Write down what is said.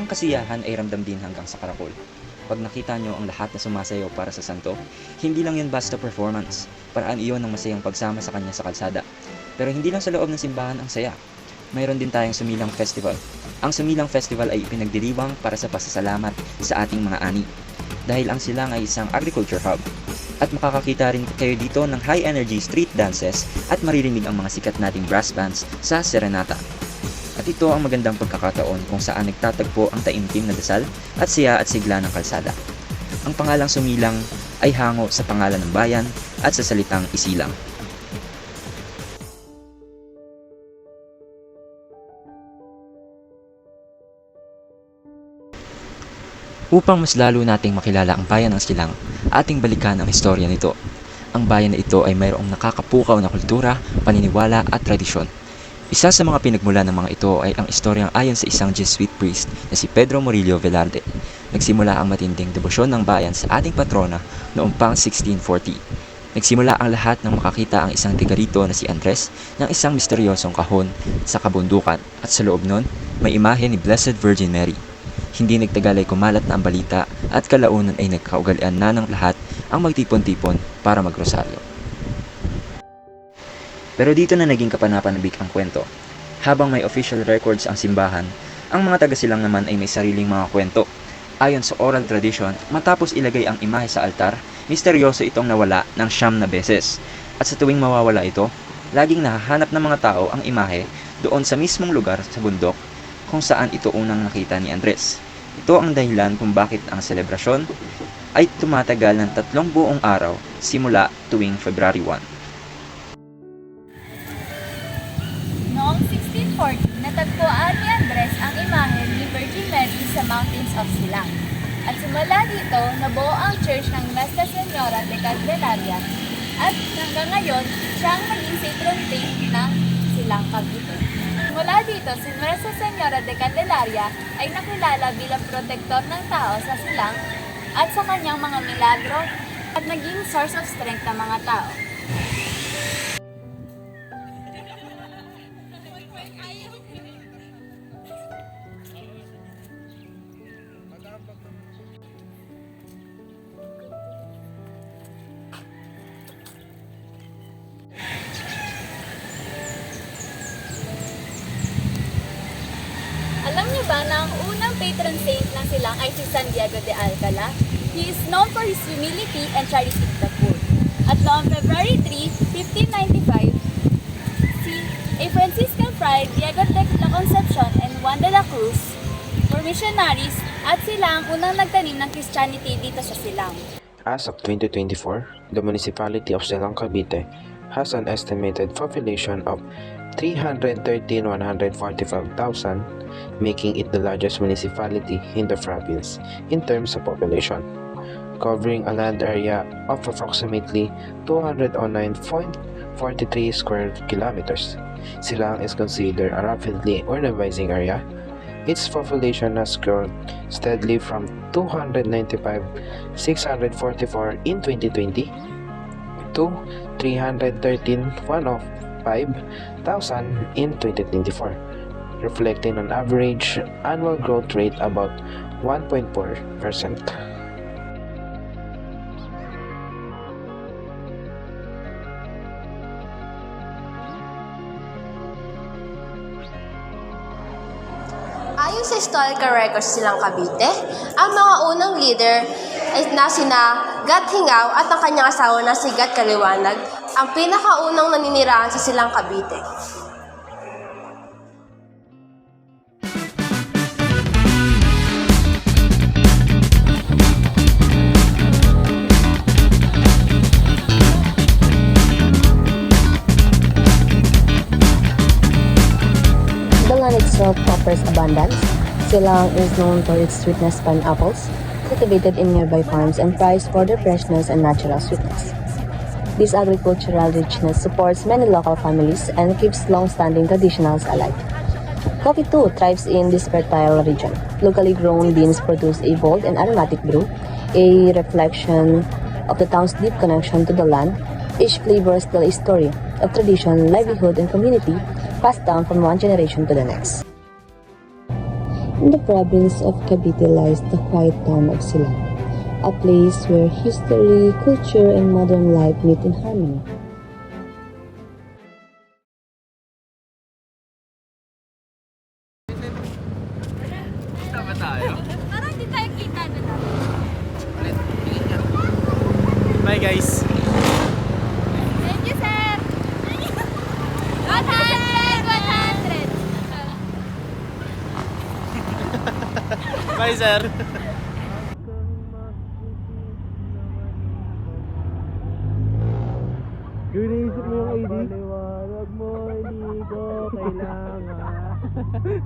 Kasiyahan ay ramdam din hanggang sa Caracol. Pag nakita nyo ang lahat na sumasayaw para sa santo, hindi lang yun basta performance, paraan iyon ng masayang pagsama sa kanya sa kalsada. Pero hindi lang sa loob ng simbahan ang saya. Mayroon din tayong Sumilang Festival. Ang Sumilang Festival ay ipinagdiriwang para sa pasasalamat sa ating mga ani. Dahil ang Silang ay isang agriculture hub. At makakakita rin kayo dito ng high-energy street dances at maririnig ang mga sikat nating brass bands sa Serenata. At ito ang magandang pagkakataon kung saan nagtatagpo ang taimtim na dasal at siya at sigla ng kalsada. Ang pangalang Sumilang ay hango sa pangalan ng bayan at sa salitang isilang. Upang mas lalo nating makilala ang bayan ng Silang, ating balikan ang historya nito. Ang bayan na ito ay mayroong nakakapukaw na kultura, paniniwala at tradisyon. Isa sa mga pinagmula ng mga ito ay ang istoryang ayon sa isang Jesuit priest na si Pedro Murillo Velarde. Nagsimula ang matinding debosyon ng bayan sa ating patrona noong pang 1640. Nagsimula ang lahat nang makakita ang isang tiga rito na si Andres ng isang misteryosong kahon sa kabundukan at sa loob nun may imahe ni Blessed Virgin Mary. Hindi nagtagal ay kumalat na ang balita at kalaunan ay nagkaugalian na ng lahat ang magtipon-tipon para magrosaryo. Pero dito na naging kapanapanabik ang kwento. Habang may official records ang simbahan, ang mga taga-Silang naman ay may sariling mga kwento. Ayon sa oral tradition, matapos ilagay ang imahe sa altar, misteryoso itong nawala ng 9 na beses. At sa tuwing mawawala ito, laging nahahanap ng mga tao ang imahe doon sa mismong lugar sa bundok kung saan ito unang nakita ni Andres. Ito ang dahilan kung bakit ang selebrasyon ay tumatagal ng 3 buong araw simula tuwing February 1. Noong 1640, natagpuan ni Andres ang imahe ni Virgin Mary sa Mountains of Silang. At simula dito, nabuo ang church ng Nuestra Señora de Candelaria at hanggang ngayon, siya ang naging patron saint ng Silang, Cavite. Mula dito, si Nuestra Señora de Candelaria ay nakilala bilang protektor ng tao sa Silang at sa kanyang mga milagro at naging source of strength ng mga tao. Alam niyo ba na ang unang patron saint ng Silang ay si San Diego de Alcala? He is known for his humility and charity to the poor. At noong February 3, 1595, a Franciscan friar, Diego de la Concepcion and Juan de la Cruz, were missionaries at sila ang unang nagtanim ng Christianity dito sa Silang. As of 2024, the municipality of Silang, Cavite has an estimated population of 313,145,000, making it the largest municipality in the province in terms of population, covering a land area of approximately 209.43 square kilometers. Silang is considered a rapidly urbanizing area. Its population has grown steadily from 295,644 in 2020 to 313,105,000 in 2024, reflecting an average annual growth rate about 1.4%. Ayon sa historical records Silang Cavite, ang mga unang leader ay na sina Gat Hingaw at ang kanyang asawa na si Gat Kaliwanag, ang pinakaunang naninirahan sa Silang Cavite. The land itself offers abundance. Silang is known for its sweetness pineapples, cultivated in nearby farms and prized for their freshness and natural sweetness. This agricultural richness supports many local families and keeps long-standing traditionals alive. Coffee too thrives in this fertile region. Locally grown beans produce a bold and aromatic brew, a reflection of the town's deep connection to the land. Each flavor tells a story of tradition, livelihood, and community passed down from one generation to the next. In the province of Cavite lies the quiet town of Silang, a place where history, culture, and modern life meet in harmony. Parang hindi tayo kita na lang. Bye guys. Thank you, sir. 100. Bye sir. Gawin naisip mo yung ID? Paliwanag mo, hindi ko kailangan.